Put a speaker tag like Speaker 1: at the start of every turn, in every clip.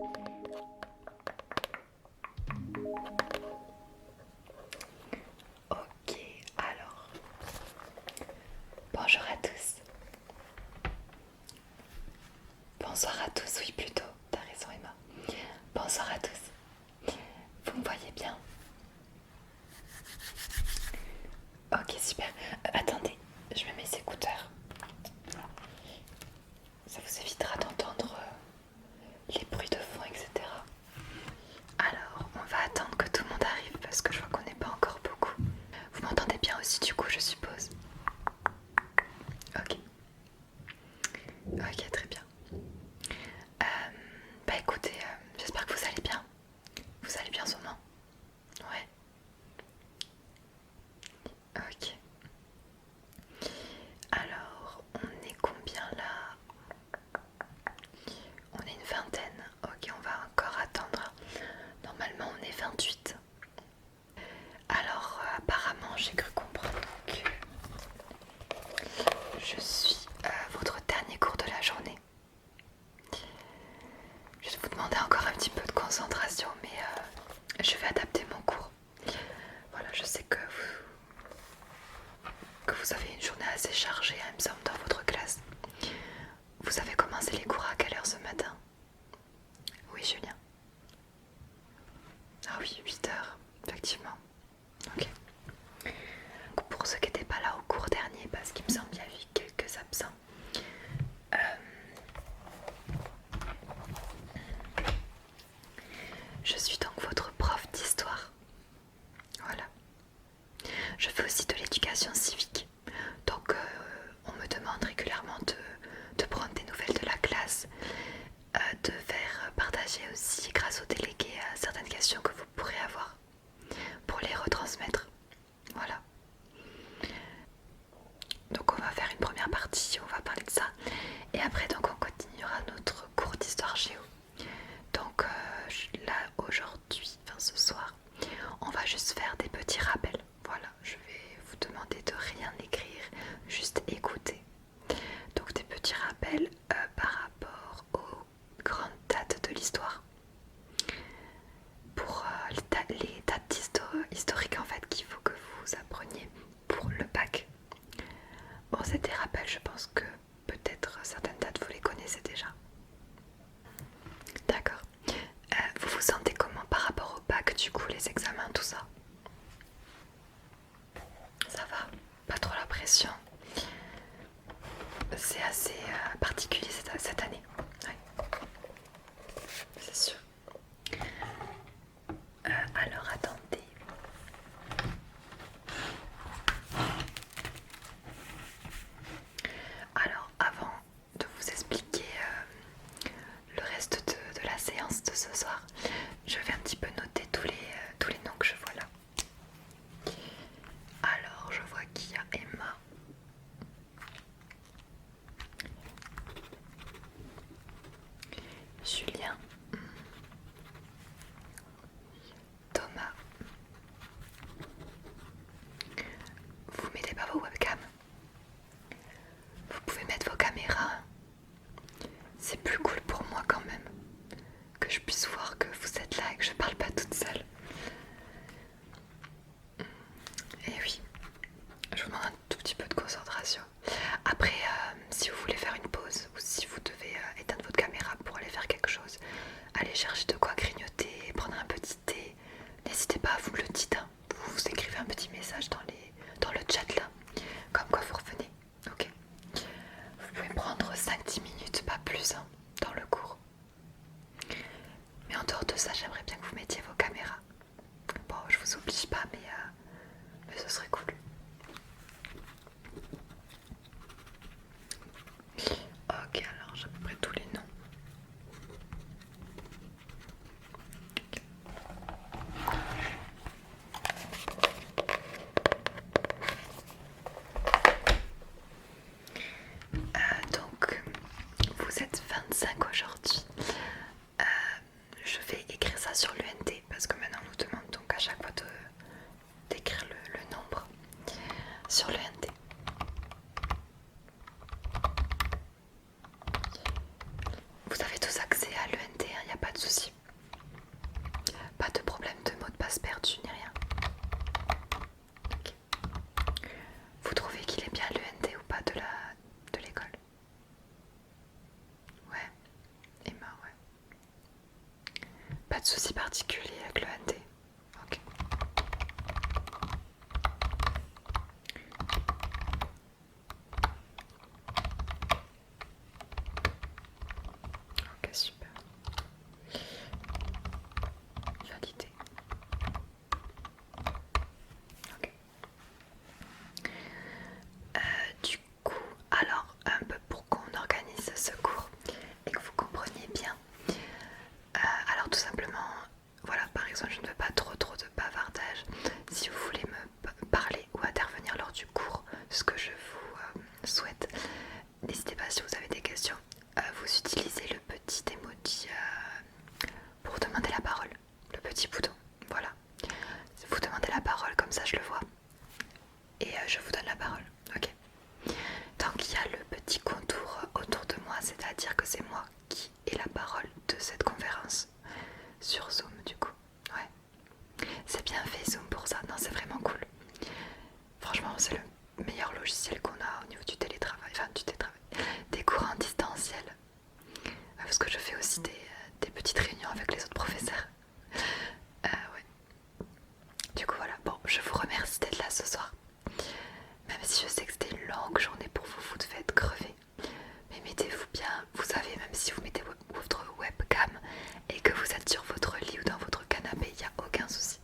Speaker 1: Ok, alors, bonjour à tous. Bonsoir à tous, oui plutôt, t'as raison Emma. Bonsoir à tous. Vous me voyez bien? Ok, super. Attendez, je mets mes écouteurs. Ça vous évitera d'entendre les bruits de fond, etc. Alors, on va attendre que tout le monde arrive parce que je vois qu'on n'est pas encore beaucoup. Vous m'entendez bien aussi du coup, je suppose. Ok. Ok, très bien. Bah écoutez, j'espère que vous allez bien. Vous allez bien sûrement? Ouais. Ok. Alors, on est combien là? On est une vingtaine. Ok, on va encore attendre. Normalement, on est 28. Alors, apparemment, j'ai cru comprendre que je suis votre dernier cours de la journée. Je vais vous demander encore un petit peu de concentration, mais je vais adapter mon cours. Voilà, je sais que vous avez une journée assez chargée, il me semble, dans votre classe. Vous avez commencé les cours à quelle heure ce matin? Oui, Julien. Ah oui, 8 heures, effectivement. Ok. Pour ceux qui n'étaient pas là au cours dernier, parce qu'il me semble qu'il y a eu quelques absents, euh, je suis donc votre prof d'histoire. Voilà. Je fais aussi de l'éducation civique. Donc on me demande régulièrement de prendre des nouvelles de la classe, de faire partager aussi grâce aux délégués certaines questions que vous pourrez avoir pour les retransmettre. Voilà. Donc on va faire une première partie, on va parler de ça. Et après donc on continuera notre cours d'histoire géo. Donc là aujourd'hui, enfin ce soir, on va juste faire des petits rappels. Voilà, je vais vous demander de rien écrire, juste écouter. Donc des petits rappels par rapport aux grandes dates de l'histoire. Pour les dates historiques en fait qu'il faut que vous appreniez pour le bac. Bon, c'est des rappels, je pense que peut-être certaines dates vous les connaissez déjà. D'accord. Vous vous sentez comment par rapport au bac, du coup, les examens, tout ça? Ça va? Pas trop la pression? C'est assez particulier cette année. Ouais, c'est sûr. Alors attendez. Alors avant de vous expliquer le reste de la séance de ce soir, je vais un petit peu noter tous les noms que je vois là. Alors je vois qu'il y a Emma, Julien, Thomas. Vous mettez pas vos webcams? Vous pouvez mettre vos caméras. C'est plus cool pour moi quand même que je puisse voir que vous êtes là et que je parle pas toute seule. Et oui, je vous demande un tout petit peu de concentration. Après, si vous voulez faire une pause ou si vous devez éteindre votre caméra pour aller faire quelque chose, aller chercher de quoi grignoter, prendre un petit thé, n'hésitez pas, vous me le dites. Hein. Vous écrivez un petit message dans le chat là, comme quoi vous revenez. Ok. Vous pouvez prendre 5-10 minutes, pas plus, hein, dans le cours. Mais en dehors de ça, j'aimerais bien que vous mettiez vos caméras. Bon, je vous oblige pas, mais ce serait cool. que je vous souhaite. N'hésitez pas si vous avez des questions. Vous utilisez le petit emoji pour demander la parole, le petit bouton. Voilà. Vous demandez la parole, comme ça je le vois. Et je vous donne la parole. Ok. Tant qu'il y a le petit contour autour de moi, c'est-à-dire que c'est moi qui ai la parole de cette conférence sur Zoom du coup. Ouais. C'est bien fait Zoom pour ça. Non, c'est vraiment cool. Franchement, c'est le meilleur logiciel qu'on a au niveau du télétravail. Enfin, du télétravail. Des cours en distanciel. Parce que je fais aussi des petites réunions avec les autres professeurs. Ouais. Du coup, voilà. Bon, je vous remercie d'être là ce soir. Même si je sais que c'était une longue journée pour vous, vous devez être crevés. Mais mettez-vous bien, vous savez, même si vous mettez votre webcam et que vous êtes sur votre lit ou dans votre canapé, il n'y a aucun souci.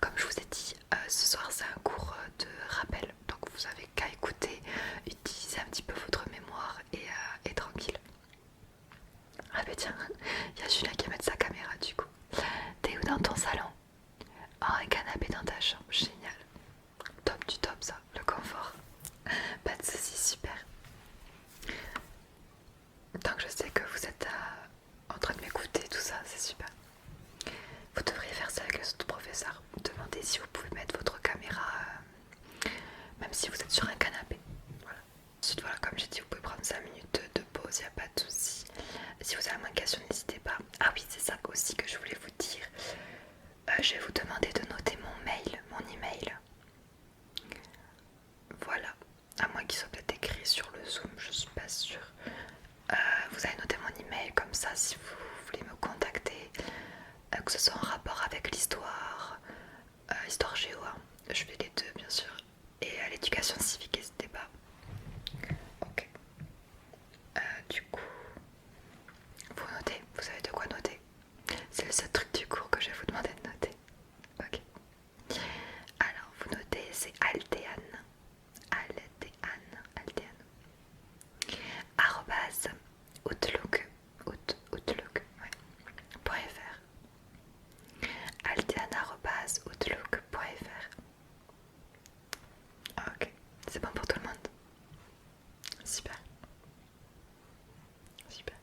Speaker 1: Comme je vous ai dit, ce soir c'est un cours de rappel, donc vous avez qu'à écouter, utiliser un petit peu votre mémoire et tranquille. Ah bah tiens, il y a Julien qui va mettre sa caméra du coup. T'es où dans ton salon? Oh, un canapé dans ta chambre, génial. Top du top ça, le confort. Pas de soucis, super. Tant que je sais que vous êtes en train de m'écouter, tout ça, c'est super. Vous devriez faire ça avec les autres professeurs. Demandez si vous pouvez mettre votre caméra, même si vous êtes sur un canapé. Voilà. Ensuite, voilà, comme j'ai dit, vous pouvez prendre 5 minutes de pause, il n'y a pas de souci. Si vous avez moins de questions, n'hésitez pas. Ah oui, c'est ça aussi que je voulais vous dire. Je vais vous demander de noter mon mail, mon email. Voilà. À moins qu'il soit peut-être écrit sur le Zoom, je suis pas sûre. Vous avez noté mon email, comme ça si vous voulez me contacter, que ce soit en rapport avec l'histoire, histoire géo, hein. Je fais les deux bien sûr, et à l'éducation civique, n'hésitez pas. Ok. Du coup, vous notez, vous savez de quoi noter. C'est le seul truc du cours que je vais vous demander de noter. Ok. Alors, vous notez, c'est Altéane. Arrobase outlook, ouais, .fr. Altéane@outlook.fr. Ok, c'est bon pour tout le monde. Super. Super.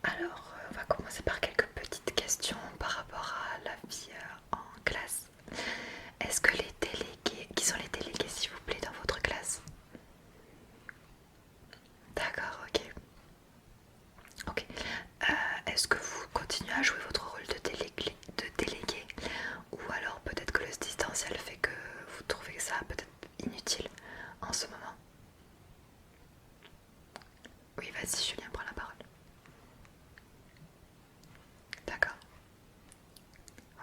Speaker 1: Alors, on va commencer par quelques petites questions par rapport à la vie en classe. Est-ce que les délégués, qui sont les délégués s'il vous plaît dans votre classe? D'accord, ok. Ok. Est-ce que vous continuez à jouer votre rôle de délégué ou alors peut-être que le distanciel fait que vous trouvez ça peut-être inutile en ce moment? Oui, vas-y, Julien, prends la parole. D'accord.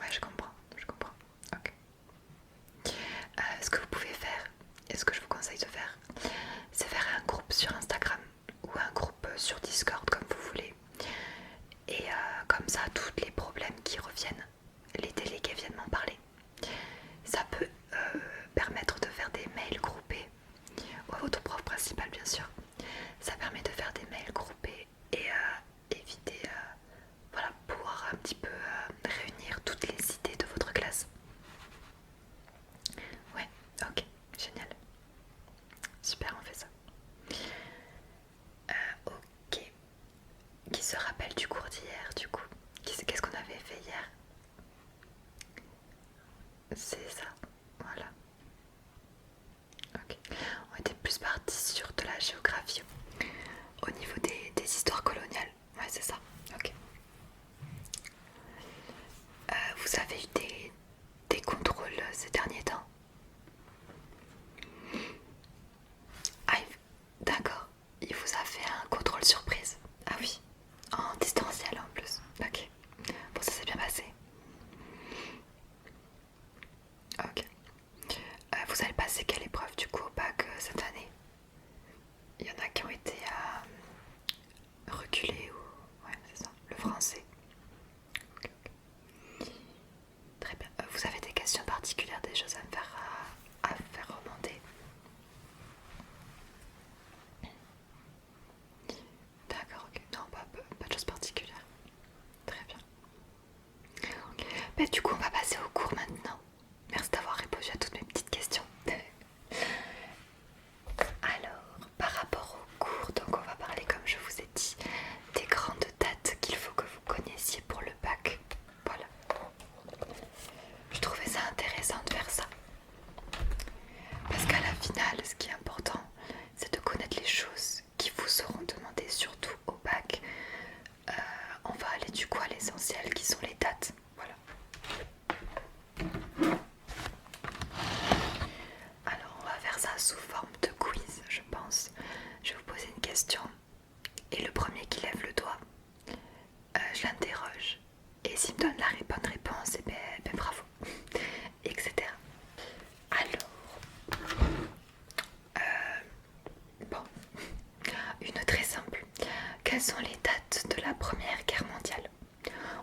Speaker 1: Ouais, je comprends, je comprends. Ok. Ce que vous pouvez faire, et ce que je vous conseille de faire, c'est faire un groupe sur Instagram ou un groupe sur Discord comme vous voulez. Et comme ça, tous les problèmes qui reviennent, les délégués viennent m'en parler. Ça peut permettre de faire des mails groupés, ou à votre prof principal bien sûr. Ça permet de faire des mails groupés et éviter, voilà, pouvoir un petit peu réunir toutes les idées de votre classe. Ouais, ok, génial. Super, on fait ça. Ok. Qui se rappelle du cours d'hier du coup? Qu'est-ce qu'on avait fait hier? C'est ça, voilà. Ok. On était plus partis sur de la géographie au niveau des histoires coloniales. Ouais, c'est ça. Ok. Vous avez eu des contrôles ces derniers temps? Ah, d'accord. Il vous a fait un contrôle surprise. Ah oui. En distanciel en plus. Ok. Bon, ça s'est bien passé. Ok. Vous allez passer quelle épreuve du coup au bac cette année? Il y en a qui ont été reculés ou... Ouais, ça sous forme de quiz, je pense. Je vais vous poser une question et le premier qui lève le doigt, je l'interroge. Et s'il me donne la bonne réponse, et ben bravo, etc. Alors, bon, une très simple. Quelles sont les dates de la Première Guerre mondiale?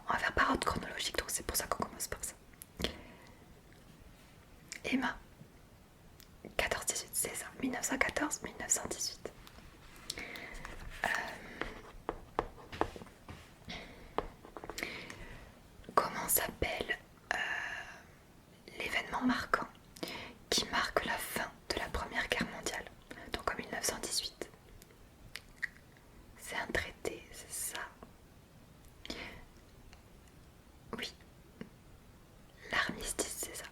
Speaker 1: On va faire par ordre chronologique, donc c'est pour ça qu'on commence par ça. Emma, 14-18, c'est ça, 1914-1918. Comment s'appelle l'événement marquant qui marque la fin de la Première Guerre mondiale, donc en 1918? C'est un traité, c'est ça? Oui, l'armistice, c'est ça.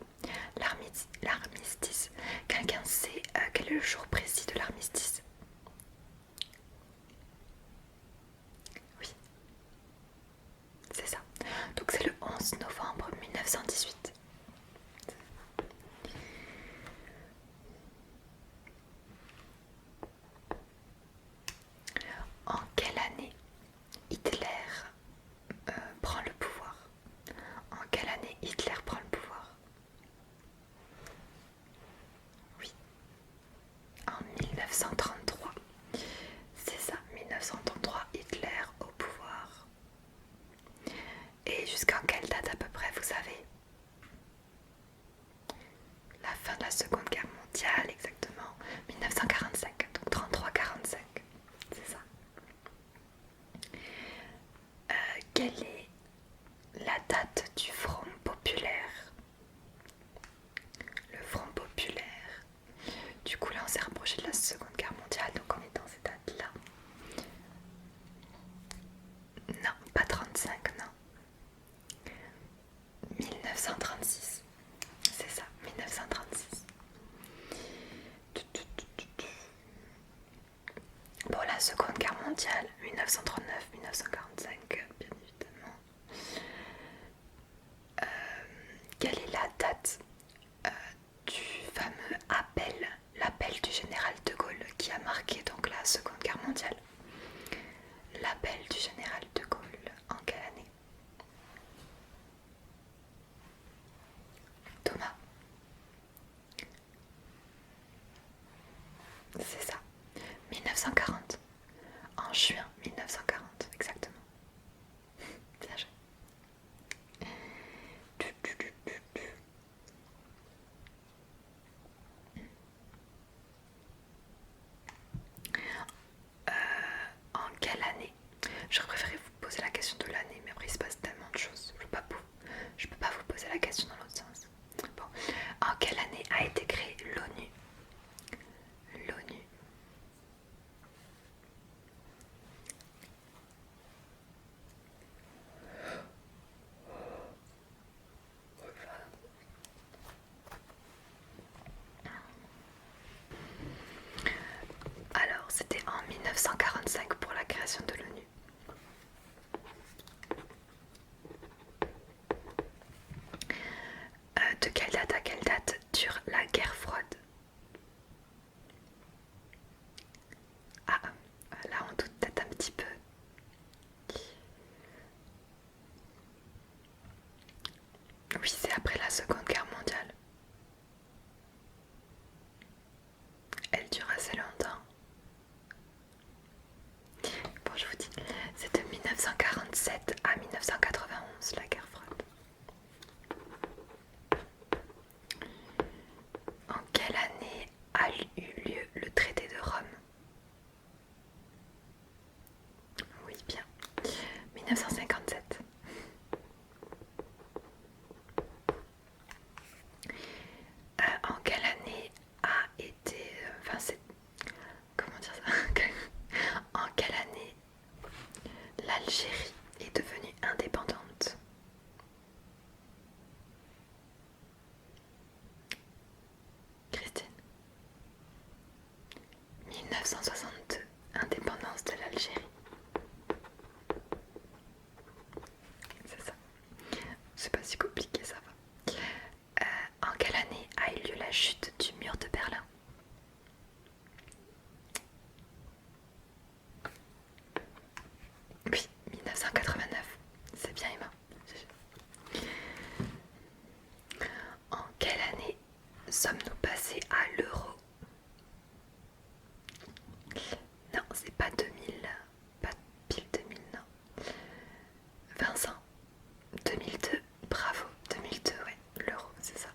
Speaker 1: L'armistice. Quelqu'un sait quel est le jour précis de l'armistice? Oui, c'est ça. Donc c'est le 11 novembre 1918. En quelle année Hitler prend le pouvoir? En quelle année Hitler prend le pouvoir? Oui, en 1933. C'est ça, 1933, Hitler au pouvoir. Et jusqu'à quelle date à peu près, vous savez? La fin de la Seconde Guerre mondiale, exactement. 1945, donc 33-45. C'est ça. Quelle est la date du Front populaire? Le Front populaire. Du coup, là, on s'est rapproché de la Seconde Guerre mondiale, donc on est dans ces dates-là. Non, pas 35, non. 1936. C'est ça, 1936. Pour la Seconde Guerre mondiale, 1939-1945, bien évidemment. Quelle est la date du fameux l'appel du général de Gaulle qui a marqué donc la Seconde Guerre mondiale? L'appel du général de Gaulle, en quelle année? Thomas? C'est ça, 1940. En juin 1940, exactement. Bien joué. En quelle année? J'aurais préféré vous poser la question de l'année, mais après il se passe tellement de choses. Je peux pas vous poser la question dans l'autre sens. Bon, en quelle année a été créée l'ONU? L'ONU. Alors, c'était en 1945 pour la création de l'ONU. De quelle date à quelle date dure la guerre froide? Ah, là on doute peut-être un petit peu. Oui, c'est après la Seconde Guerre mondiale. Elle dure assez longtemps. Bon, je vous dis, c'est de 1947 à 1991 la guerre froide. En quelle année a eu lieu le traité de Rome? Oui, bien. 1957. En quelle année a été... Enfin, c'est... Comment dire ça? En quelle année l'Algérie est devenue indépendante? Christine? 1962, indépendance de l'Algérie. C'est ça. C'est pas si compliqué, ça va. En quelle année a eu lieu la chute du mur de Berlin? pas 2000, pas pile 2000, non. Vincent, 2002, bravo, 2002, ouais, l'euro, c'est ça.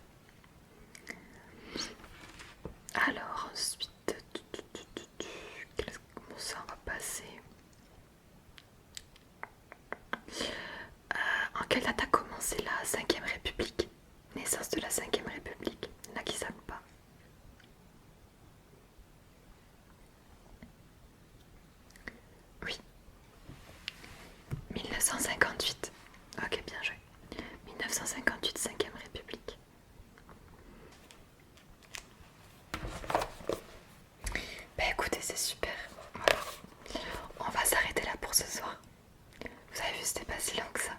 Speaker 1: Alors ensuite, comment ça on va passer? En quelle date a commencé la 5ème République? Naissance de la 5ème République. Il y en a qui savent pas. Oui. 1958. Ok, bien joué. 1958, 5ème République. Bah écoutez, c'est super. Voilà. On va s'arrêter là pour ce soir. Vous avez vu, c'était pas si long que ça.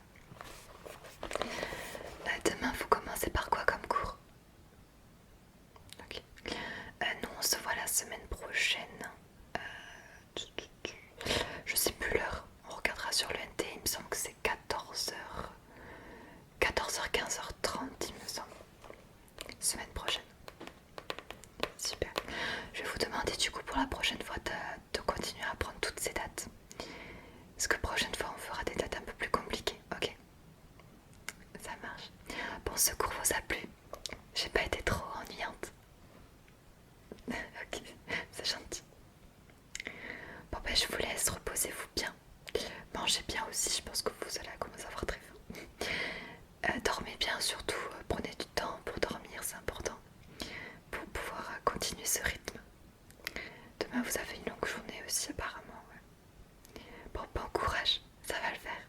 Speaker 1: Demain, vous commencez par quoi comme cours? Ok. Nous, on se voit la semaine prochaine. Je sais plus l'heure. On regardera sur le NT. Il me semble que c'est 14h. 14h, 15h30, il me semble. Semaine prochaine. Super. Je vais vous demander du coup pour la prochaine fois de continuer à prendre toutes ces dates. Parce que prochaine fois, on fera des dates un peu plus compliquées. Ok. Ça marche. Bon, ce cours vous a plu? J'ai pas été trop ennuyante. Ok, c'est gentil. Bon ben je vous laisse, reposez-vous bien. Mangez bien aussi, je pense que vous allez commencer à avoir très faim. Dormez bien surtout, prenez du temps pour dormir, c'est important. Pour pouvoir continuer ce rythme. Demain vous avez une longue journée aussi apparemment. Ouais. Bon courage, ça va le faire.